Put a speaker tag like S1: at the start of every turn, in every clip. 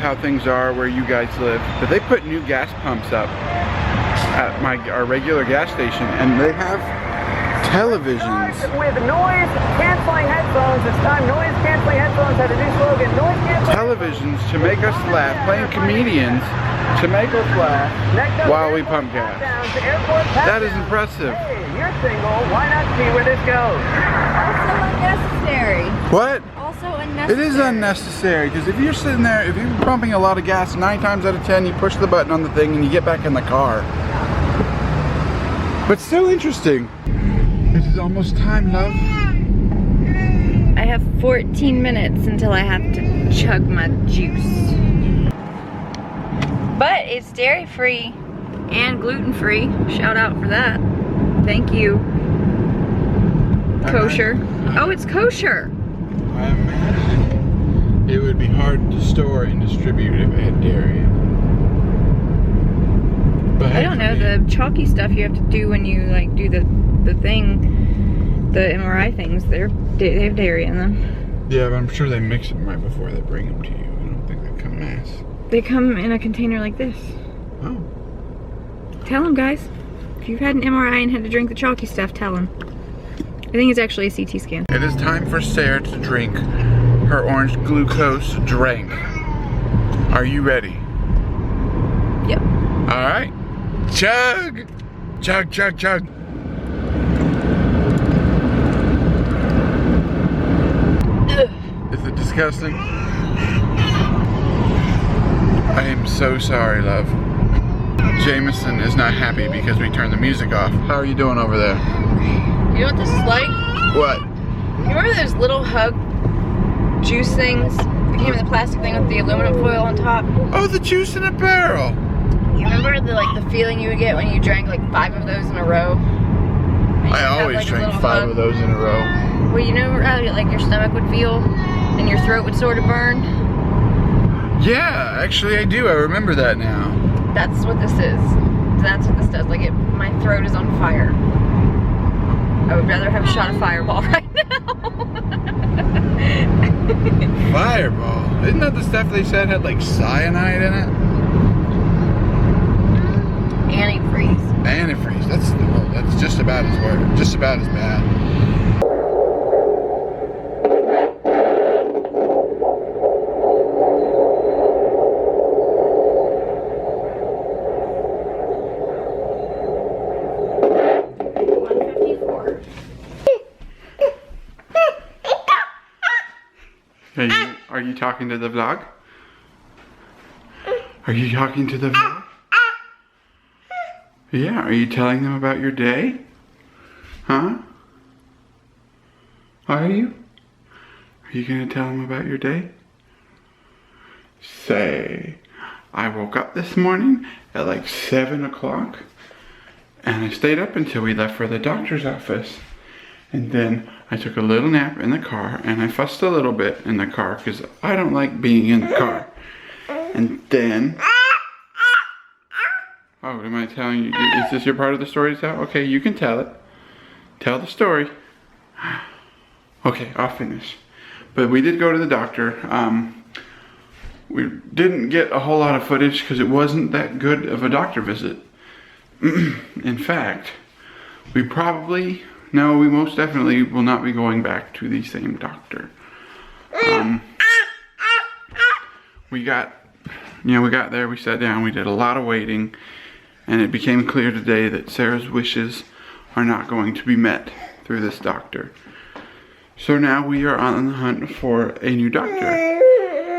S1: how things are where you guys live, but they put new gas pumps up at our regular gas station, and they have televisions.
S2: With noise canceling headphones, it's time noise canceling headphones had a new slogan. Noise canceling
S1: televisions to make us laugh, playing comedians to make us laugh while we pump gas. That is impressive.
S2: Hey, you're single, why not see where this goes?
S3: Also unnecessary.
S1: What?
S3: Also unnecessary.
S1: It is unnecessary, because if you're sitting there, if you're pumping a lot of gas, 9 times out of 10 you push the button on the thing and you get back in the car. But still interesting. This is almost time, love.
S3: I have 14 minutes until I have to chug my juice. But it's dairy free and gluten free. Shout out for that. Thank you. Kosher. Oh, it's kosher.
S1: I imagine it would be hard to store and distribute if it had dairy in it. But
S3: I don't know, the chalky stuff you have to do when you like do the thing, the MRI things, they have dairy in them.
S1: Yeah, but I'm sure they mix them right before they bring them to you. I don't think they come mass.
S3: They come in a container like this.
S1: Oh.
S3: Tell them, guys. If you've had an MRI and had to drink the chalky stuff, tell them. I think it's actually a CT scan.
S1: It is time for Sarah to drink her orange glucose drink. Are you ready?
S3: Yep.
S1: All right. Chug! Chug, chug, chug. Is it disgusting? I am so sorry, love. Jameson is not happy because we turned the music off. How are you doing over there?
S3: You know what this is like?
S1: What?
S3: You remember those little hug juice things that came in the plastic thing with the aluminum foil on top?
S1: Oh, the juice in a barrel.
S3: You remember the feeling you would get when you drank like 5 of those in a row?
S1: I always drank 5 of those in a row.
S3: Well, you know how like your stomach would feel and your throat would sort of burn?
S1: Yeah, actually I do. I remember that now.
S3: That's what this is. That's what this does. Like my throat is on fire. I would rather have a shot of Fireball right now.
S1: Fireball? Isn't that the stuff they said had like cyanide in it?
S3: Antifreeze.
S1: Antifreeze. That's just about as bad. Just about as bad. Are you talking to the vlog? Are you talking to the vlog? Yeah, are you telling them about your day? Huh? Are you? Are you gonna tell them about your day? Say, I woke up this morning at like 7 o'clock and I stayed up until we left for the doctor's office. And then I took a little nap in the car and I fussed a little bit in the car because I don't like being in the car. And then, oh, am I telling you, is this your part of the story to tell? Okay, you can tell it. Tell the story. Okay, I'll finish. But we did go to the doctor. We didn't get a whole lot of footage because it wasn't that good of a doctor visit. In fact, we most definitely will not be going back to the same doctor. We got there, we sat down, we did a lot of waiting, and it became clear today that Sarah's wishes are not going to be met through this doctor. So now we are on the hunt for a new doctor.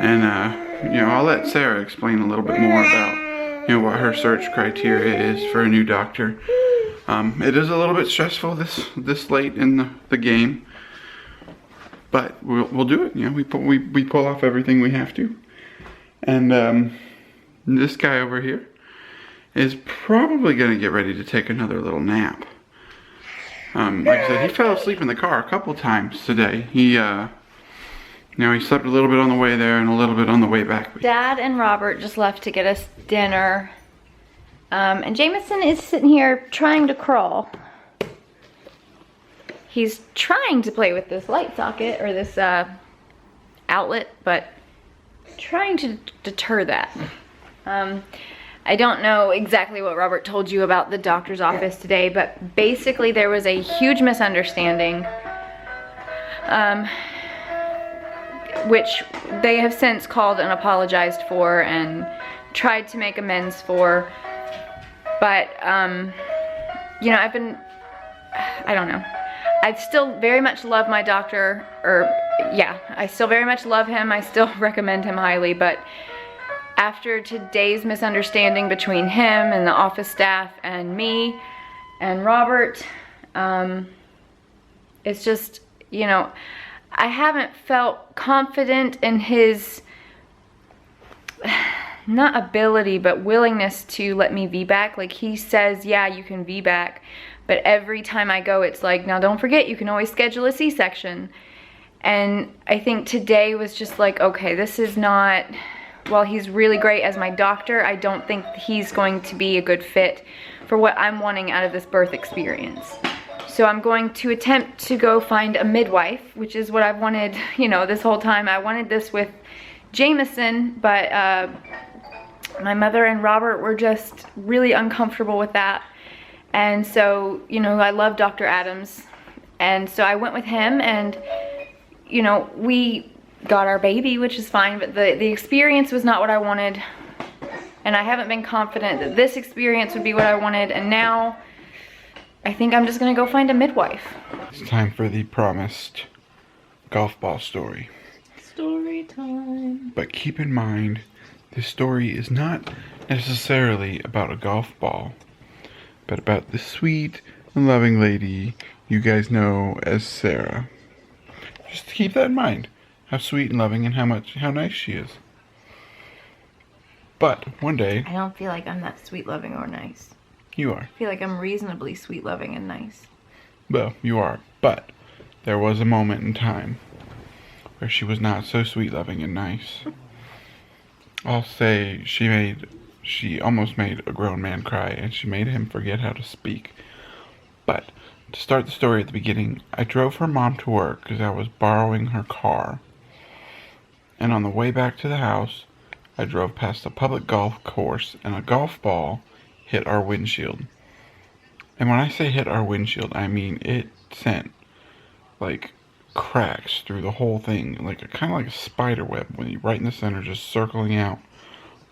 S1: And, I'll let Sarah explain a little bit more about, what her search criteria is for a new doctor. It is a little bit stressful this late in the game, but we'll do it. We pull off everything we have to. And this guy over here is probably gonna get ready to take another little nap. Like I said, he fell asleep in the car a couple times today. He slept a little bit on the way there and a little bit on the way back.
S3: Dad and Robert just left to get us dinner. And Jameson is sitting here trying to crawl. He's trying to play with this light socket or this outlet, but trying to deter that. I don't know exactly what Robert told you about the doctor's office today, but basically there was a huge misunderstanding, which they have since called and apologized for and tried to make amends for. But, you know, I don't know. I still very much love my doctor, I still very much love him. I still recommend him highly, but after today's misunderstanding between him and the office staff and me and Robert, it's just, you know, I haven't felt confident in his, not ability, but willingness to let me VBAC. Like, he says, yeah, you can VBAC, but every time I go, it's like, now don't forget, you can always schedule a C-section. And I think today was just like, okay, this is not, while he's really great as my doctor, I don't think he's going to be a good fit for what I'm wanting out of this birth experience. So I'm going to attempt to go find a midwife, which is what I've wanted, you know, this whole time. I wanted this with Jameson, but my mother and Robert were just really uncomfortable with that. And so, you know, I love Dr. Adams. And so I went with him, and, you know, we got our baby, which is fine, but the experience was not what I wanted. And I haven't been confident that this experience would be what I wanted. And now I think I'm just gonna go find a midwife.
S1: It's time for the promised golf ball story.
S3: Story time.
S1: But keep in mind, this story is not necessarily about a golf ball, but about the sweet and loving lady you guys know as Sarah. Just keep that in mind. How sweet and loving and how nice she is. But one day,
S3: I don't feel like I'm that sweet, loving, or nice.
S1: you are.
S3: I feel like I'm reasonably sweet, loving, and nice.
S1: Well, you are. But there was a moment in time where she was not so sweet, loving, and nice. I'll say she almost made a grown man cry, and she made him forget how to speak. But to start the story at the beginning, I drove her mom to work because I was borrowing her car. And on the way back to the house, I drove past a public golf course, and a golf ball hit our windshield. And when I say hit our windshield, I mean it sent like cracks through the whole thing, like kind of like a spider web, when you right in the center, just circling out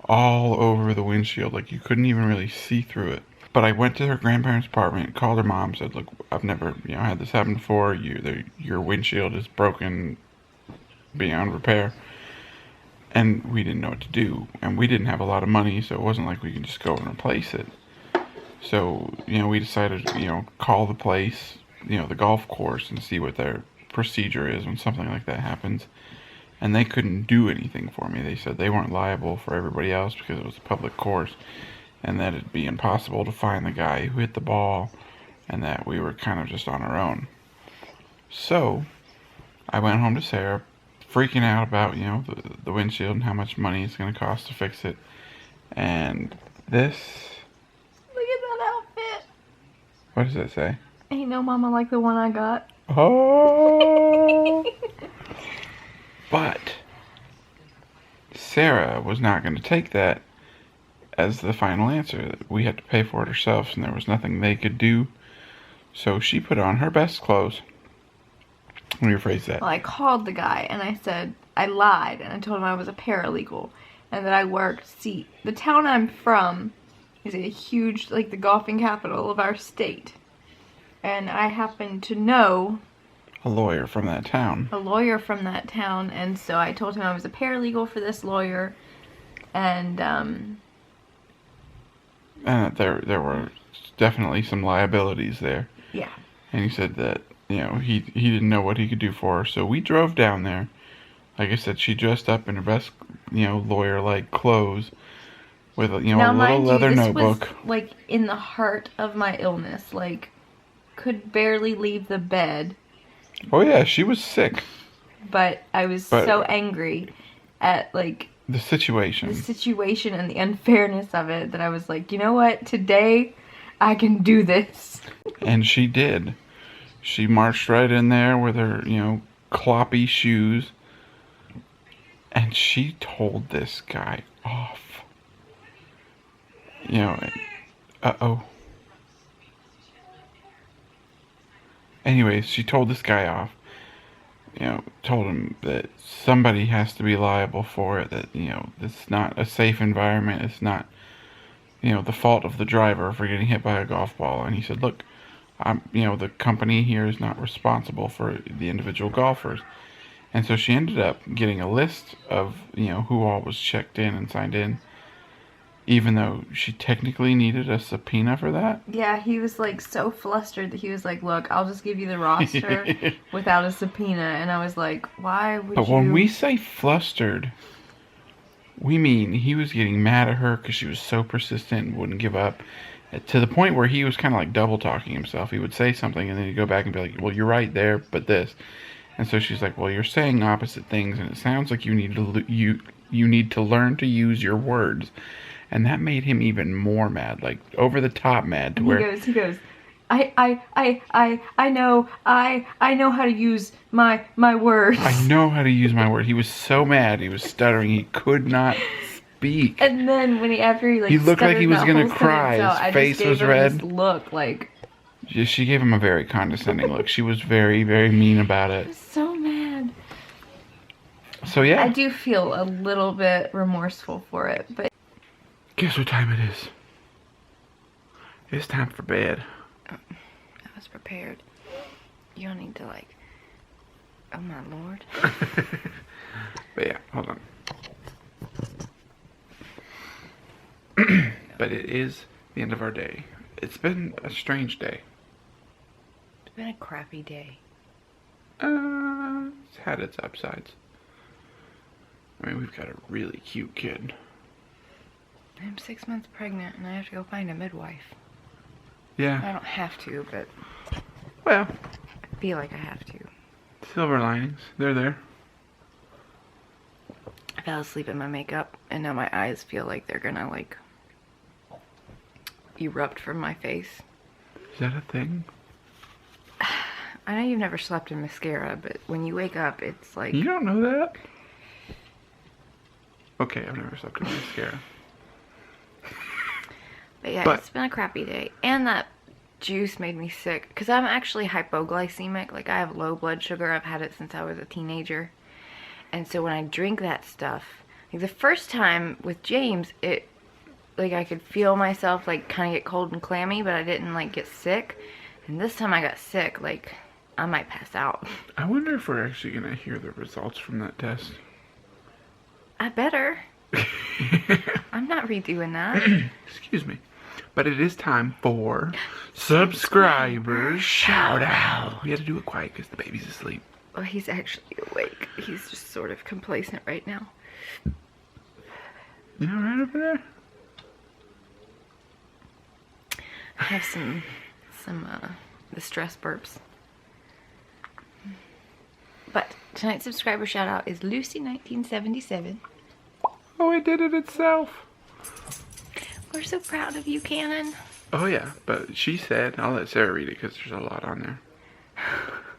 S1: all over the windshield, like you couldn't even really see through it. But I went to her grandparents' apartment, called her mom, said, look, I've never, had this happen before. Your windshield is broken beyond repair. And we didn't know what to do. And we didn't have a lot of money, so it wasn't like we could just go and replace it. So, we decided to, call the place, the golf course, and see what their procedure is when something like that happens. And they couldn't do anything for me. They said they weren't liable for everybody else because it was a public course, and that it'd be impossible to find the guy who hit the ball, and that we were kind of just on our own. So I went home to Sarah, freaking out about, the windshield and how much money it's going to cost to fix it. And this...
S3: Look at that outfit.
S1: What does it say?
S3: Ain't no mama like the one I got.
S1: Oh! But Sarah was not going to take that as the final answer. We had to pay for it ourselves, and there was nothing they could do. So she put on her best clothes. Let me rephrase that.
S3: Well, I called the guy, and I said, I lied, and I told him I was a paralegal, and that I worked, the town I'm from is a huge, like, the golfing capital of our state. And I happen to know
S1: a lawyer from that town.
S3: And so I told him I was a paralegal for this lawyer, and
S1: there were definitely some liabilities there.
S3: Yeah.
S1: And he said that, he didn't know what he could do for her. So we drove down there. Like I said, she dressed up in her best, lawyer-like clothes with, a little leather notebook.
S3: This was, like, in the heart of my illness. Like, could barely leave the bed.
S1: Oh, yeah, she was sick.
S3: But I was so angry at, like...
S1: The situation
S3: and the unfairness of it that I was like, you know what? Today, I can do this.
S1: And she did. She marched right in there with her, cloppy shoes. And she told this guy off. You know, uh-oh. Anyways, she told this guy off. You know, told him that somebody has to be liable for it, that, you know, it's not a safe environment, it's not, you know, the fault of the driver for getting hit by a golf ball. And he said, look, you know, the company here is not responsible for the individual golfers. And so she ended up getting a list of, you know, who all was checked in and signed in, even though she technically needed a subpoena for that.
S3: Yeah, he was like so flustered that he was like, look, I'll just give you the roster without a subpoena. And I was like, why would you?
S1: But when we say flustered, we mean he was getting mad at her because she was so persistent and wouldn't give up, to the point where he was kind of like double talking himself. He would say something and then he'd go back and be like, well, you're right there, but this. And so she's like, well, you're saying opposite things and it sounds like you need to learn to use your words. And that made him even more mad, like over the top mad, to where
S3: he goes, I know how to use my words.
S1: I know how to use my word. He was so mad, he was stuttering, he could not speak.
S3: And then after he
S1: looked like he was gonna cry. His face was red.
S3: This look like.
S1: She gave him a very condescending look. She was very, very mean about
S3: I
S1: it.
S3: was so mad.
S1: So yeah.
S3: I do feel a little bit remorseful for it, but.
S1: Guess what time it is? It's time for bed.
S3: I was prepared. You don't need to like. Oh my lord.
S1: But yeah, hold on. But it is the end of our day. It's been a strange day.
S3: It's been a crappy day.
S1: It's had its upsides. I mean, we've got a really cute kid.
S3: I'm 6 months pregnant and I have to go find a midwife.
S1: Yeah.
S3: I don't have to, but
S1: Well,
S3: I feel like I have to.
S1: silver linings. They're there.
S3: I fell asleep in my makeup and now my eyes feel like they're gonna like erupt from my face.
S1: Is that a thing?
S3: I know you've never slept in mascara, but when you wake up, it's like...
S1: You don't know that? Okay, I've never slept in mascara.
S3: But yeah, it's been a crappy day. And that juice made me sick. Because I'm actually hypoglycemic. Like, I have low blood sugar. I've had it since I was a teenager. And so when I drink that stuff... Like, the first time with James, it... Like, I could feel myself, like, kind of get cold and clammy. But I didn't, like, get sick. And this time I got sick. Like, I might pass out.
S1: I wonder if we're actually going to hear the results from that test.
S3: I better. I'm not redoing that.
S1: Excuse me. But it is time for subscribers shout out. We had to do it quiet because the baby's asleep.
S3: Well, he's actually awake. He's just sort of complacent right now.
S1: You all right over there?
S3: I have some the stress burps. But tonight's subscriber shout out is Lucy1977.
S1: Oh, it did it itself.
S3: We're so proud of you, Cannon.
S1: Oh yeah, but she said, I'll let Sarah read it because there's a lot on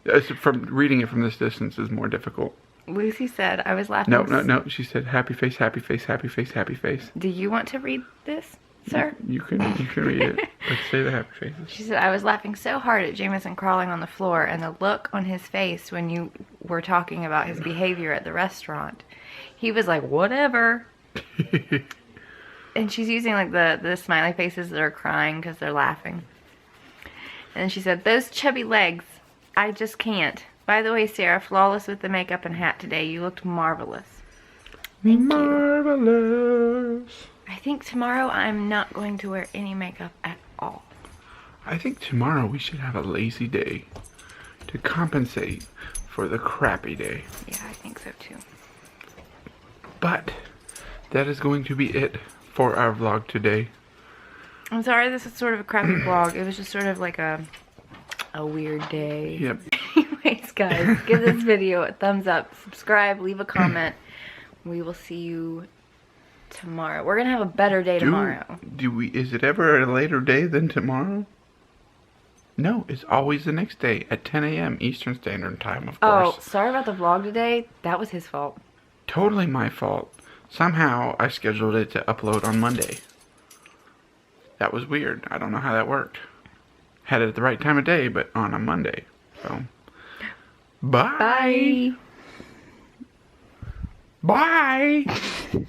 S1: there. From reading it from this distance is more difficult.
S3: Lucy said, I was laughing.
S1: No. She said, happy face, happy face, happy face, happy face.
S3: Do you want to read this, sir?
S1: You can read it. Let's say the happy faces.
S3: She said, I was laughing so hard at Jameson crawling on the floor and the look on his face when you were talking about his behavior at the restaurant. He was like, whatever. And she's using like the smiley faces that are crying because they're laughing. And she said, those chubby legs, I just can't. By the way, Sarah, flawless with the makeup and hat today. You looked marvelous. Thank you.
S1: Marvelous.
S3: I think tomorrow I'm not going to wear any makeup at all.
S1: I think tomorrow we should have a lazy day to compensate for the crappy day.
S3: Yeah, I think so too.
S1: But that is going to be it for our vlog today.
S3: I'm sorry this is sort of a crappy vlog. It was just sort of like a weird day.
S1: Yep.
S3: Anyways, guys, give this video a thumbs up, subscribe, leave a comment. We will see you tomorrow. We're gonna have a better day tomorrow.
S1: Is it ever a later day than tomorrow? No, it's always the next day at 10 a.m. Eastern Standard Time, of course.
S3: Oh, sorry about the vlog today. That was his fault.
S1: Totally my fault. Somehow I scheduled it to upload on Monday. That was weird. I don't know how that worked. Had it at the right time of day, but on a Monday. So, bye.
S3: Bye.
S1: Bye.